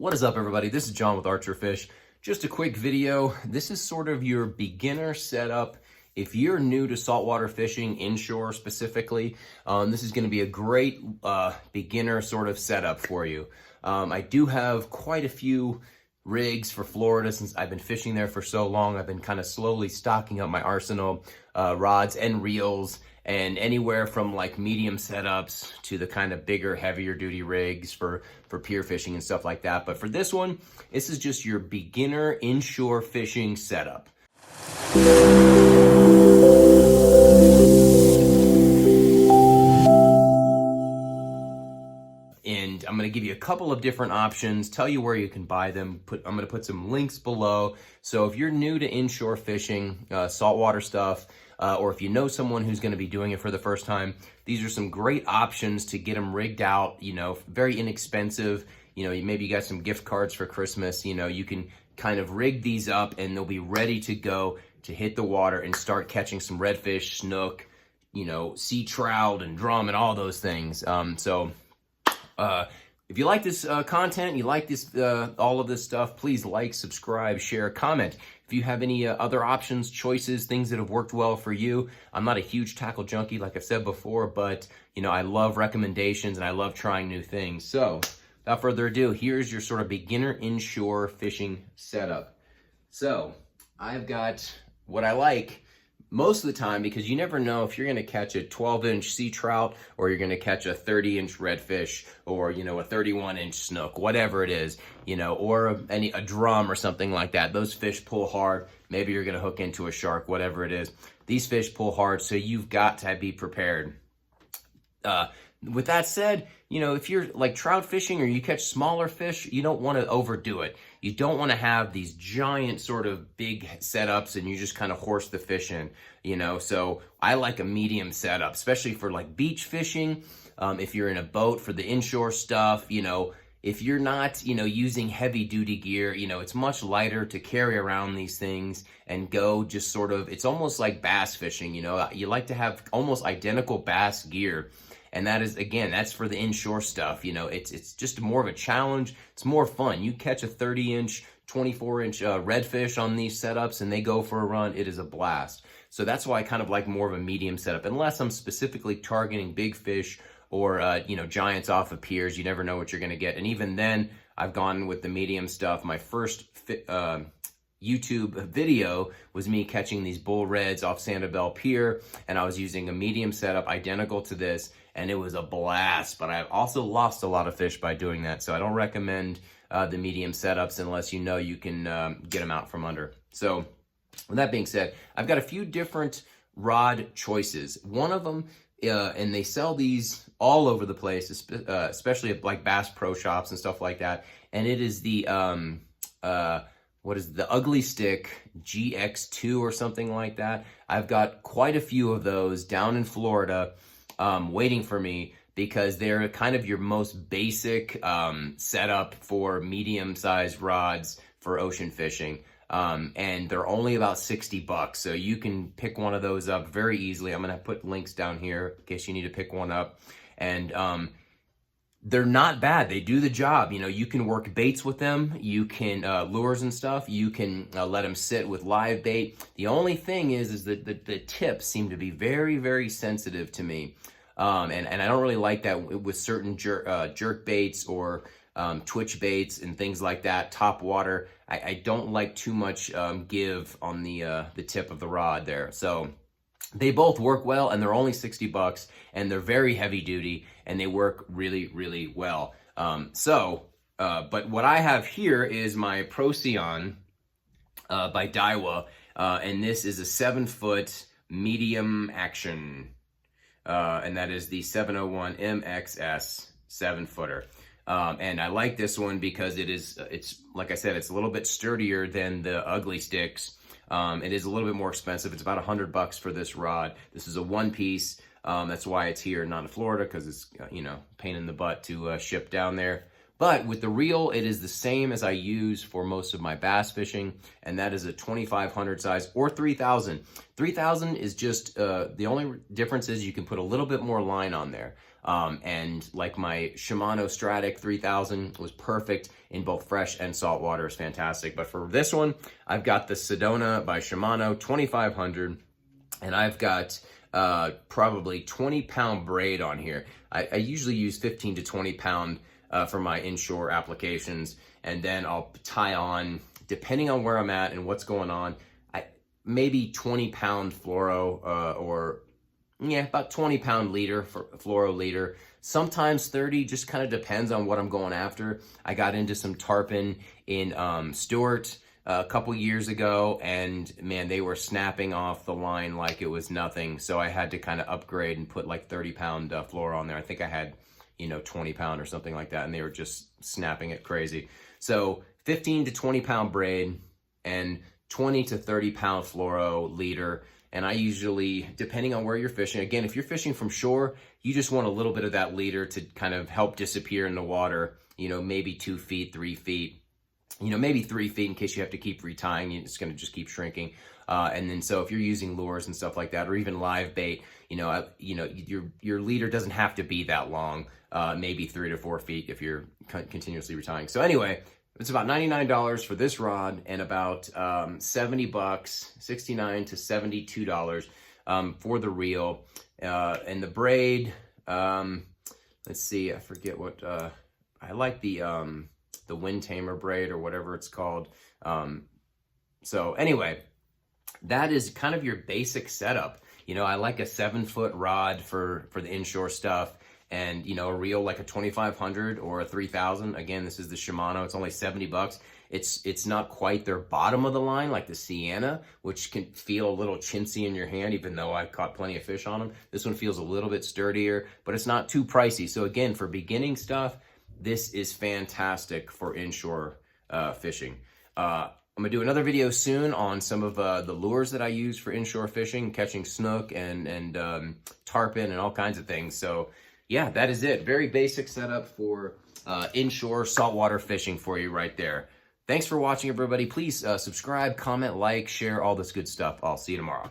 What is up, everybody? This is John with Archer Fish. Just a quick video. This is sort of your beginner setup. If you're new to saltwater fishing, inshore specifically, this is going to be a great beginner sort of setup for you. I do have quite a few rigs for Florida since I've been fishing there for so long. I've been kind of slowly stocking up my arsenal, rods and reels, and anywhere from like medium setups to the kind of bigger, heavier duty rigs for pier fishing and stuff like that. But for this one, this is just your beginner inshore fishing setup. And I'm going to give you a couple of different options, tell you where you can buy them. I'm going to put some links below. So if you're new to inshore fishing, saltwater stuff, or if you know someone who's going to be doing it for the first time, these are some great options to get them rigged out, you know, very inexpensive. You know, maybe you got some gift cards for Christmas, you know, you can kind of rig these up and they'll be ready to go to hit the water and start catching some redfish, snook, you know, sea trout and drum and all those things. If you like this content, you like this all of this stuff, please like, subscribe, share, comment. If you have any other options, choices, things that have worked well for you. I'm not a huge tackle junkie, like I've said before, but you know, I love recommendations and I love trying new things. So without further ado, here's your sort of beginner inshore fishing setup. So I've got what I like most of the time, because you never know if you're going to catch a 12-inch sea trout or you're going to catch a 30-inch redfish or, you know, a 31-inch snook, whatever it is, you know, or a drum or something like that. Those fish pull hard. Maybe you're going to hook into a shark, whatever it is. These fish pull hard, so you've got to be prepared. With that said, you know, if you're like trout fishing or you catch smaller fish, you don't want to overdo it. You don't want to have these giant sort of big setups and you just kind of horse the fish in, you know. So I like a medium setup, especially for like beach fishing. If you're in a boat for the inshore stuff, you know, if you're not, you know, using heavy duty gear, you know, it's much lighter to carry around these things and go just sort of, it's almost like bass fishing, you know, you like to have almost identical bass gear. And that is, again, that's for the inshore stuff. You know, it's just more of a challenge. It's more fun. You catch a 30-inch, 24-inch redfish on these setups and they go for a run. It is a blast. So that's why I kind of like more of a medium setup, unless I'm specifically targeting big fish or, you know, giants off of piers. You never know what you're going to get. And even then, I've gone with the medium stuff. My first YouTube video was me catching these bull reds off Sanibel Pier, and I was using a medium setup identical to this, and it was a blast. But I've also lost a lot of fish by doing that, so I don't recommend the medium setups unless you know you can get them out from under. So with that being said, I've got a few different rod choices. One of them, and they sell these all over the place, especially at like Bass Pro Shops and stuff like that, and it is the what is the Ugly Stick GX2 or something like that. I've got quite a few of those down in Florida waiting for me, because they're kind of your most basic setup for medium-sized rods for ocean fishing. And they're only about 60 bucks, so you can pick one of those up very easily. I'm gonna put links down here in case you need to pick one up. And they're not bad. They do the job. You know, you can work baits with them. You can lures and stuff. You can let them sit with live bait. The only thing is that the tips seem to be very, very sensitive to me. And I don't really like that with certain jerk baits or twitch baits and things like that, top water. I don't like too much give on the tip of the rod there. So they both work well, and they're only 60 bucks, and they're very heavy duty, and they work really, really well. But what I have here is my Procyon by Daiwa, and this is a 7-foot medium action, and that is the 701 MXS 7-footer. And I like this one because it's like I said, it's a little bit sturdier than the Ugly Sticks. It is a little bit more expensive. It's about $100 for this rod. This is a one piece. That's why it's here, not in Florida, because it's, you know, pain in the butt to ship down there. But with the reel, it is the same as I use for most of my bass fishing, and that is a 2500 size or 3000. 3000 is just, the only difference is you can put a little bit more line on there. And like my Shimano Stratic 3000 was perfect in both fresh and saltwater. It's fantastic. But for this one, I've got the Sedona by Shimano 2500, and I've got probably 20-pound braid on here. I usually use 15 to 20 pound for my inshore applications, and then I'll tie on, depending on where I'm at and what's going on, maybe 20-pound fluoro or about 20-pound leader for fluoro leader. Sometimes 30, just kind of depends on what I'm going after. I got into some tarpon in Stewart a couple years ago, and man, they were snapping off the line like it was nothing. So I had to kind of upgrade and put like 30-pound fluoro on there. I think I had 20-pound or something like that, and they were just snapping it crazy. So 15 to 20-pound braid and 20 to 30-pound fluoro leader. And I usually, depending on where you're fishing, again, if you're fishing from shore, you just want a little bit of that leader to kind of help disappear in the water, maybe 2 feet, 3 feet, maybe 3 feet in case you have to keep retying. It's going to just keep shrinking. And then so if you're using lures and stuff like that, or even live bait, your leader doesn't have to be that long, maybe 3 to 4 feet if you're continuously retying. So anyway, it's about $99 for this rod, and about $70, $69 to $72 for the reel. And the braid, let's see, I forget what, I like the wind tamer braid or whatever it's called. So anyway, that is kind of your basic setup. I like a 7-foot rod for the inshore stuff, and a reel like a 2500 or a 3000. Again, this is the Shimano. It's only $70. It's not quite their bottom of the line like the Sienna, which can feel a little chintzy in your hand, even though I've caught plenty of fish on them. This one feels a little bit sturdier, but it's not too pricey. So again, for beginning stuff, this is fantastic for inshore fishing. I'm gonna do another video soon on some of the lures that I use for inshore fishing, catching snook and tarpon and all kinds of things. So yeah, that is it. Very basic setup for inshore saltwater fishing for you right there. Thanks for watching, everybody. Please subscribe, comment, like, share, all this good stuff. I'll see you tomorrow.